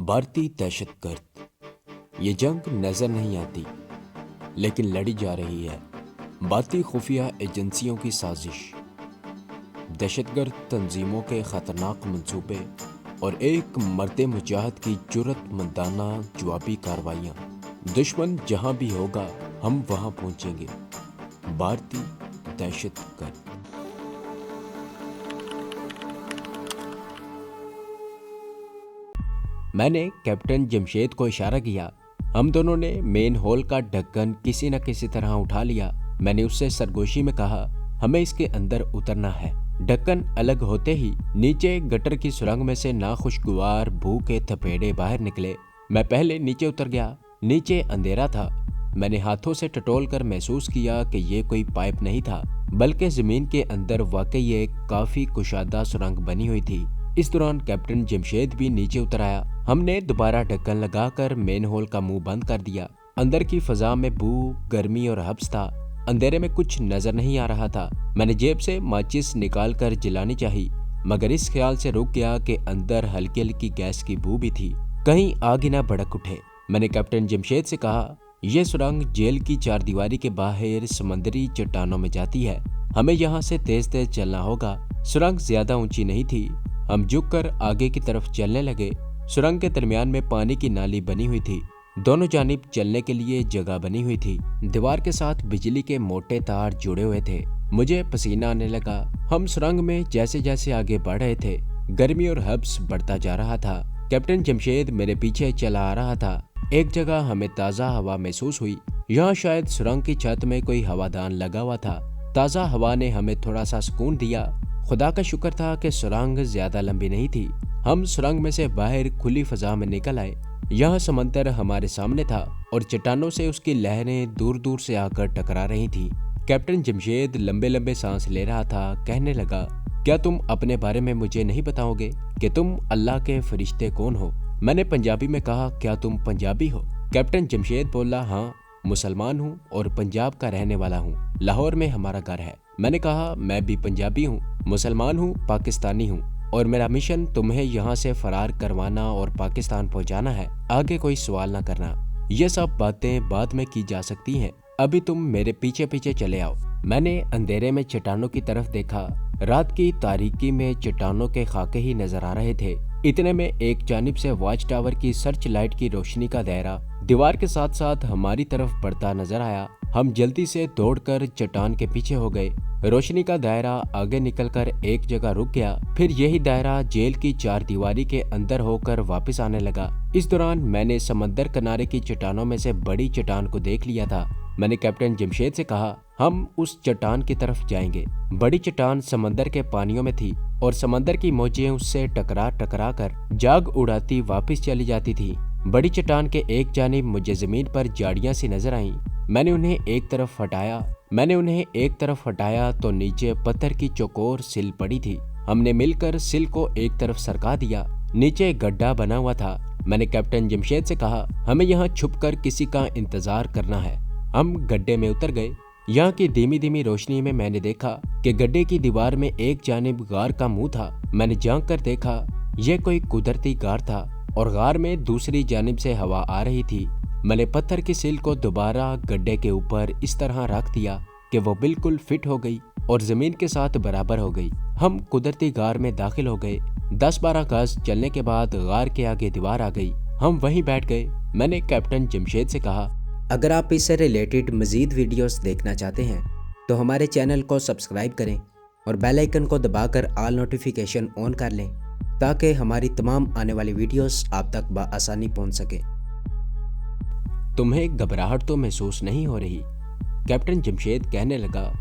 भारतीय दहशत गर्द। ये जंग नजर नहीं आती लेकिन लड़ी जा रही है। भारतीय खुफिया एजेंसियों की साजिश, दहशतगर्द तंजीमों के खतरनाक मंसूबे और एक मर्द मुजाहिद की जुर्रतमंदाना जवाबी कार्रवाइयाँ। दुश्मन जहाँ भी होगा हम वहाँ पहुँचेंगे। भारतीय दहशत गर्द। मैंने कैप्टन जमशेद को इशारा किया। हम दोनों ने मेन हॉल का ढक्कन किसी न किसी तरह उठा लिया। मैंने उससे सरगोशी में कहा, हमें इसके अंदर उतरना है। ढक्कन अलग होते ही नीचे गटर की सुरंग में से नाखुशगवार बू के थपेड़े बाहर निकले। मैं पहले नीचे उतर गया। नीचे अंधेरा था। मैंने हाथों से टटोल कर महसूस किया कि ये कोई पाइप नहीं था, बल्कि जमीन के अंदर वाकई एक काफी कुशादा सुरंग बनी हुई थी। इस दौरान कैप्टन जमशेद भी नीचे उतर आया। हमने दोबारा ढक्कन लगाकर मेन हॉल का मुंह बंद कर दिया। अंदर की फजा में बू, गर्मी और हब्स था। अंधेरे में कुछ नजर नहीं आ रहा था। मैंने जेब से माचिस निकाल कर जलानी चाही, मगर इस ख्याल से रुक गया कि अंदर हल्की हल्की गैस की बू भी थी। कहीं आग ही ना भड़क उठे। मैंने कैप्टन जमशेद से कहा, यह सुरंग जेल की चारदीवारी के बाहर समंदरी चट्टानों में जाती है। हमें यहाँ से तेज तेज चलना होगा। सुरंग ज्यादा ऊंची नहीं थी। हम झुककर आगे की तरफ चलने लगे। सुरंग के दरमियान में पानी की नाली बनी हुई थी। दोनों जानिब चलने के लिए जगह बनी हुई थी। दीवार के साथ बिजली के मोटे तार जुड़े हुए थे। मुझे पसीना आने लगा। हम सुरंग में जैसे जैसे आगे बढ़ रहे थे, गर्मी और हब्स बढ़ता जा रहा था। कैप्टन जमशेद मेरे पीछे चला आ रहा था। एक जगह हमें ताज़ा हवा महसूस हुई। यहाँ शायद सुरंग की छत में कोई हवादान लगा हुआ था। ताज़ा हवा ने हमें थोड़ा सा सुकून दिया। खुदा का शुक्र था कि सुरंग ज्यादा लंबी नहीं थी। हम सुरंग में से बाहर खुली फजा में निकल आए। यहाँ समंदर हमारे सामने था और चट्टानों से उसकी लहरें दूर दूर से आकर टकरा रही थी। कैप्टन जमशेद लंबे लंबे सांस ले रहा था। कहने लगा, क्या तुम अपने बारे में मुझे नहीं बताओगे कि तुम अल्लाह के फरिश्ते कौन हो? मैंने पंजाबी में कहा, क्या तुम पंजाबी हो? कैप्टन जमशेद बोला, हाँ, मुसलमान हूँ और पंजाब का रहने वाला हूँ। लाहौर में हमारा घर है। मैंने कहा, मैं भी पंजाबी हूँ, मुसलमान हूँ, पाकिस्तानी हूँ और मेरा मिशन तुम्हें यहाँ से फरार करवाना और पाकिस्तान पहुँचाना है। आगे कोई सवाल ना करना। ये सब बातें बाद में की जा सकती हैं। अभी तुम मेरे पीछे पीछे चले आओ। मैंने अंधेरे में चट्टानों की तरफ देखा। रात की तारीकी में चट्टानों के खाके ही नजर आ रहे थे। इतने में एक जानिब से वॉच टावर की सर्च लाइट की रोशनी का दायरा दीवार के साथ साथ हमारी तरफ बढ़ता नजर आया। हम जल्दी से दौड़कर चट्टान के पीछे हो गए। रोशनी का दायरा आगे निकलकर एक जगह रुक गया। फिर यही दायरा जेल की चारदीवारी के अंदर होकर वापस आने लगा। इस दौरान मैंने समंदर किनारे की चट्टानों में से बड़ी चट्टान को देख लिया था। मैंने कैप्टन जमशेद से कहा, हम उस चट्टान की तरफ जाएंगे। बड़ी चट्टान समंदर के पानियों में थी और समंदर की मौजें उससे टकरा टकरा कर जाग उड़ाती वापस चली जाती थी। बड़ी चट्टान के एक जानिब मुझे जमीन पर झाड़ियां सी नजर आईं। मैंने उन्हें एक तरफ हटाया तो नीचे पत्थर की चौकोर सिल पड़ी थी। हमने मिलकर सिल को एक तरफ सरका दिया। नीचे गड्ढा बना हुआ था। मैंने कैप्टन जमशेद से कहा, हमें यहाँ छुपकर किसी का इंतजार करना है। हम गड्ढे में उतर गए। यहाँ की धीमी धीमी रोशनी में मैंने देखा कि गड्ढे की दीवार में एक जानिब गार का मुंह था। मैंने झांक कर देखा, यह कोई कुदरती गार था और गार में दूसरी जानिब से हवा आ रही थी। मैंने पत्थर की सिल को दोबारा गड्ढे के ऊपर इस तरह रख दिया कि वो बिल्कुल फिट हो गई और जमीन के साथ बराबर हो गई। हम कुदरती गार में दाखिल हो गए। 10-12 गज चलने के बाद गार के आगे दीवार आ गई। हम वहीं बैठ गए। मैंने कैप्टन जमशेद से कहा, अगर आप इससे रिलेटेड मज़ीद वीडियोस देखना चाहते हैं तो हमारे चैनल को सब्सक्राइब करें और बेल आइकन को दबाकर ऑल नोटिफिकेशन ऑन कर लें ताकि हमारी तमाम आने वाली वीडियोस आप तक बआसानी पहुंच सके। तुम्हें घबराहट तो महसूस नहीं हो रही? कैप्टन जमशेद कहने लगा,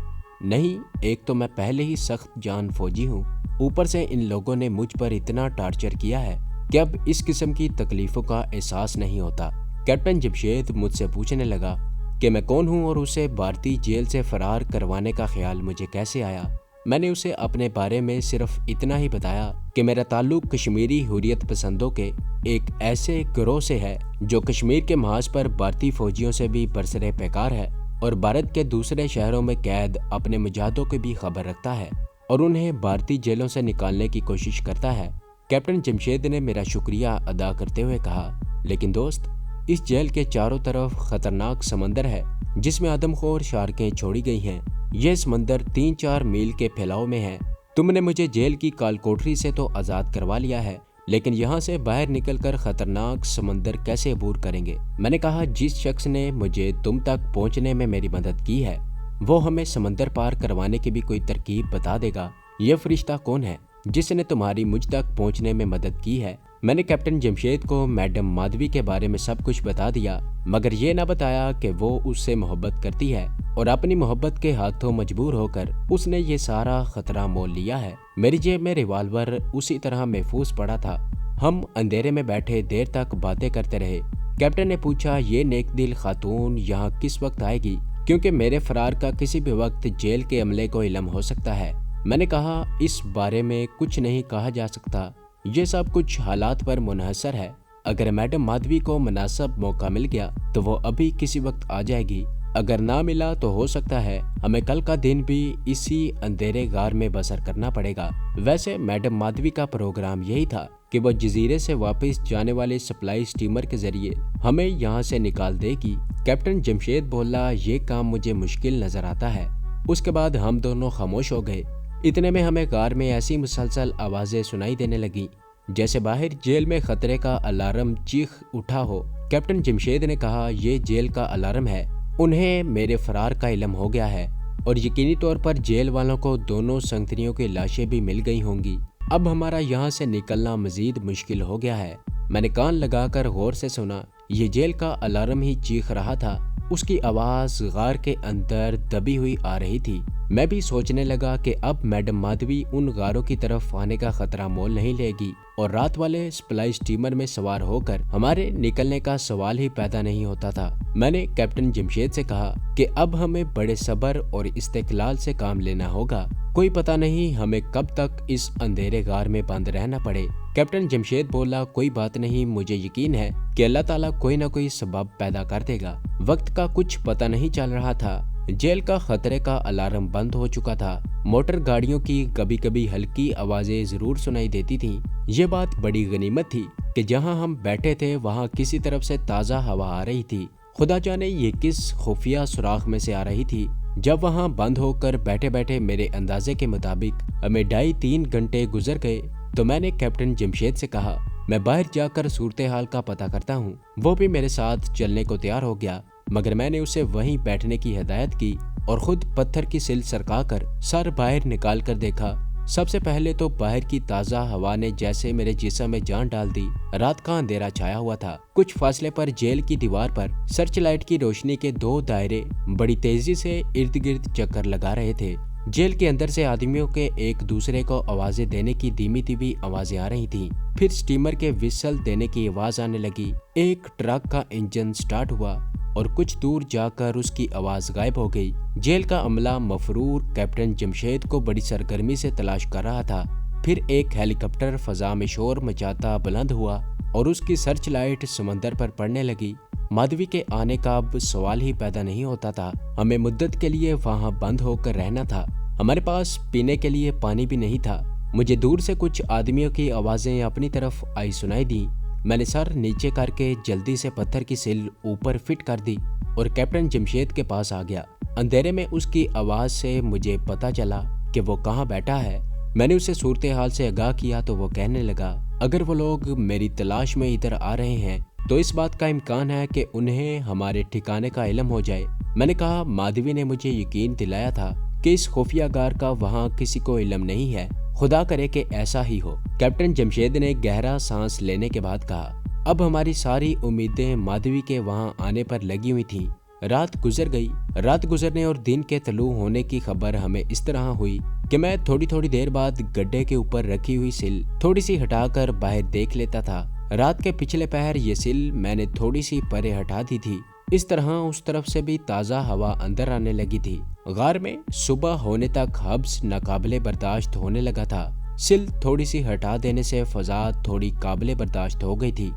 नहीं, एक तो मैं पहले ही सख्त जान फौजी हूँ, ऊपर से इन लोगों ने मुझ पर इतना टार्चर किया है कि अब इस किस्म की तकलीफों का एहसास नहीं होता। कैप्टन जमशेद मुझसे पूछने लगा कि मैं कौन हूँ और उसे भारतीय जेल से फरार करवाने का ख्याल मुझे कैसे आया। मैंने उसे अपने बारे में सिर्फ इतना ही बताया कि मेरा ताल्लुक कश्मीरी हुर्रियत पसंदों के एक ऐसे गिरोह से है जो कश्मीर के महाज पर भारतीय फौजियों से भी बरसरे पैकार है और भारत के दूसरे शहरों में कैद अपने मुजाहिदों की भी खबर रखता है और उन्हें भारतीय जेलों से निकालने की कोशिश करता है। कैप्टन जमशेद ने मेरा शुक्रिया अदा करते हुए कहा, लेकिन दोस्त, इस जेल के चारों तरफ खतरनाक समंदर है जिसमें आदमखोर शार्कें छोड़ी गई हैं। यह समंदर 3-4 मील के फैलाव में है। तुमने मुझे जेल की कालकोठरी से तो आज़ाद करवा लिया है, लेकिन यहाँ से बाहर निकलकर खतरनाक समंदर कैसे अबूर करेंगे? मैंने कहा, जिस शख्स ने मुझे तुम तक पहुँचने में मेरी मदद की है वो हमें समंदर पार करवाने की भी कोई तरकीब बता देगा। यह फरिश्ता कौन है जिसने तुम्हारी मुझ तक पहुँचने में मदद की है? मैंने कैप्टन जमशेद को मैडम माधवी के बारे में सब कुछ बता दिया, मगर ये ना बताया कि वो उससे मोहब्बत करती है और अपनी मोहब्बत के हाथों मजबूर होकर उसने ये सारा खतरा मोल लिया है। मेरी जेब में रिवॉल्वर उसी तरह महफूज पड़ा था। हम अंधेरे में बैठे देर तक बातें करते रहे। कैप्टन ने पूछा, ये नेकदिल खातून यहाँ किस वक्त आएगी, क्योंकि मेरे फरार का किसी भी वक्त जेल के अमले को इल्म हो सकता है। मैंने कहा, इस बारे में कुछ नहीं कहा जा सकता, ये सब कुछ हालात पर मुनहसर है। अगर मैडम माधवी को मुनासिब मौका मिल गया तो वो अभी किसी वक्त आ जाएगी, अगर ना मिला तो हो सकता है हमें कल का दिन भी इसी अंधेरे गार में बसर करना पड़ेगा। वैसे मैडम माधवी का प्रोग्राम यही था कि वो जजीरे से वापस जाने वाले सप्लाई स्टीमर के जरिए हमें यहाँ से निकाल देगी। कैप्टन जमशेद बोला, ये काम मुझे मुश्किल नजर आता है। उसके बाद हम दोनों खामोश हो गए। इतने में हमें गार में ऐसी मुसलसल आवाजें सुनाई देने लगी जैसे बाहर जेल में खतरे का अलार्म चीख उठा हो। कैप्टन जमशेद ने कहा, ये जेल का अलार्म है। उन्हें मेरे फरार का इल्म हो गया है और यकीनी तौर पर जेल वालों को दोनों संगतरियों की लाशें भी मिल गई होंगी। अब हमारा यहाँ से निकलना मजीद मुश्किल हो गया है। मैंने कान लगाकर गौर से सुना। ये जेल का अलार्म ही चीख रहा था। उसकी आवाज गार के अंदर दबी हुई आ रही थी। मैं भी सोचने लगा कि अब मैडम माधवी उन गारों की तरफ आने का खतरा मोल नहीं लेगी और रात वाले सप्लाई स्टीमर में सवार होकर हमारे निकलने का सवाल ही पैदा नहीं होता था। मैंने कैप्टन जमशेद से कहा कि अब हमें बड़े सब्र और इस्तेकलाल से काम लेना होगा। कोई पता नहीं हमें कब तक इस अंधेरे गार में बंद रहना पड़े। कैप्टन जमशेद बोला, कोई बात नहीं, मुझे यकीन है कि अल्लाह ताला कोई ना कोई सबब पैदा कर देगा। वक्त का कुछ पता नहीं चल रहा था। जेल का खतरे का अलार्म बंद हो चुका था। मोटर गाड़ियों की कभी कभी हल्की आवाजें जरूर सुनाई देती थीं। ये बात बड़ी गनीमत थी कि जहां हम बैठे थे वहां किसी तरफ से ताज़ा हवा आ रही थी। खुदा जाने ये किस खुफिया सुराख में से आ रही थी। जब वहां बंद होकर बैठे बैठे मेरे अंदाजे के मुताबिक हमें 2.5-3 घंटे गुजर गए तो मैंने कैप्टन जमशेद से कहा, मैं बाहर जाकर सूरत हाल का पता करता हूँ। वो भी मेरे साथ चलने को तैयार हो गया, मगर मैंने उसे वहीं बैठने की हिदायत की और खुद पत्थर की सिल सरकाकर सर बाहर निकाल कर देखा। सबसे पहले तो बाहर की ताज़ा हवा ने जैसे मेरे जिस्म में जान डाल दी। रात का अंधेरा छाया हुआ था। कुछ फासले पर जेल की दीवार पर सर्च लाइट की रोशनी के 2 दायरे बड़ी तेजी से इर्द गिर्द चक्कर लगा रहे थे। जेल के अंदर से आदमियों के एक दूसरे को आवाजें देने की धीमी धीमी आवाजें आ रही थीं। फिर स्टीमर के विसल देने की आवाज आने लगी। एक ट्रक का इंजन स्टार्ट हुआ और कुछ दूर जाकर उसकी आवाज गायब हो गई। जेल का अमला मफरूर कैप्टन जमशेद को बड़ी सरगर्मी से तलाश कर रहा था। फिर एक हेलीकॉप्टर फजा में शोर मचाता बुलंद हुआ और उसकी सर्च लाइट समंदर पर पड़ने लगी। माधवी के आने का अब सवाल ही पैदा नहीं होता था। हमें मुद्दत के लिए वहां बंद होकर रहना था। हमारे पास पीने के लिए पानी भी नहीं था। मुझे दूर से कुछ आदमियों की आवाजें अपनी तरफ आई सुनाई दी। मैंने सर नीचे करके जल्दी से पत्थर की सिल ऊपर फिट कर दी और कैप्टन जमशेद के पास आ गया। अंधेरे में उसकी आवाज से मुझे पता चला कि वो कहाँ बैठा है। मैंने उसे सूरत हाल से आगाह किया तो वो कहने लगा, अगर वो लोग मेरी तलाश में इधर आ रहे हैं तो इस बात का इम्कान है कि उन्हें हमारे ठिकाने का इल्म हो जाए। मैंने कहा, माधवी ने मुझे यकीन दिलाया था कि इस खुफिया गार का वहाँ किसी को इल्म नहीं है। खुदा करे कि ऐसा ही हो। कैप्टन जमशेद ने गहरा सांस लेने के बाद कहा, अब हमारी सारी उम्मीदें माधवी के वहाँ आने पर लगी हुई थीं। रात गुजर गई। रात गुजरने और दिन के तलू होने की खबर हमें इस तरह हुई कि मैं थोड़ी थोड़ी देर बाद गड्ढे के ऊपर रखी हुई सिल थोड़ी सी हटाकर बाहर देख लेता था। रात के पिछले पहर ये सिल मैंने थोड़ी सी परे हटा दी थी। इस तरह उस तरफ से भी ताज़ा हवा अंदर आने लगी थी। गार में सुबह होने तक हब्स नाकाबिले बर्दाश्त होने लगा था। सिल थोड़ी सी हटा देने से फजा थोड़ी काबिले बर्दाश्त हो गई थी।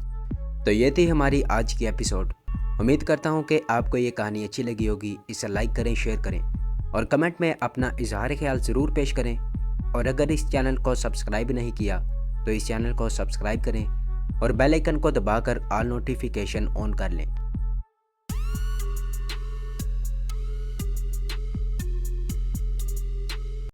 तो ये थी हमारी आज की एपिसोड। उम्मीद करता हूँ कि आपको ये कहानी अच्छी लगी होगी। इसे लाइक करें, शेयर करें और कमेंट में अपना इजहार ख्याल ज़रूर पेश करें। और अगर इस चैनल को सब्सक्राइब नहीं किया تو اس چینل کو سبسکرائب کریں اور بیل آئکن کو دبا کر آل نوٹیفیکیشن آن کر لیں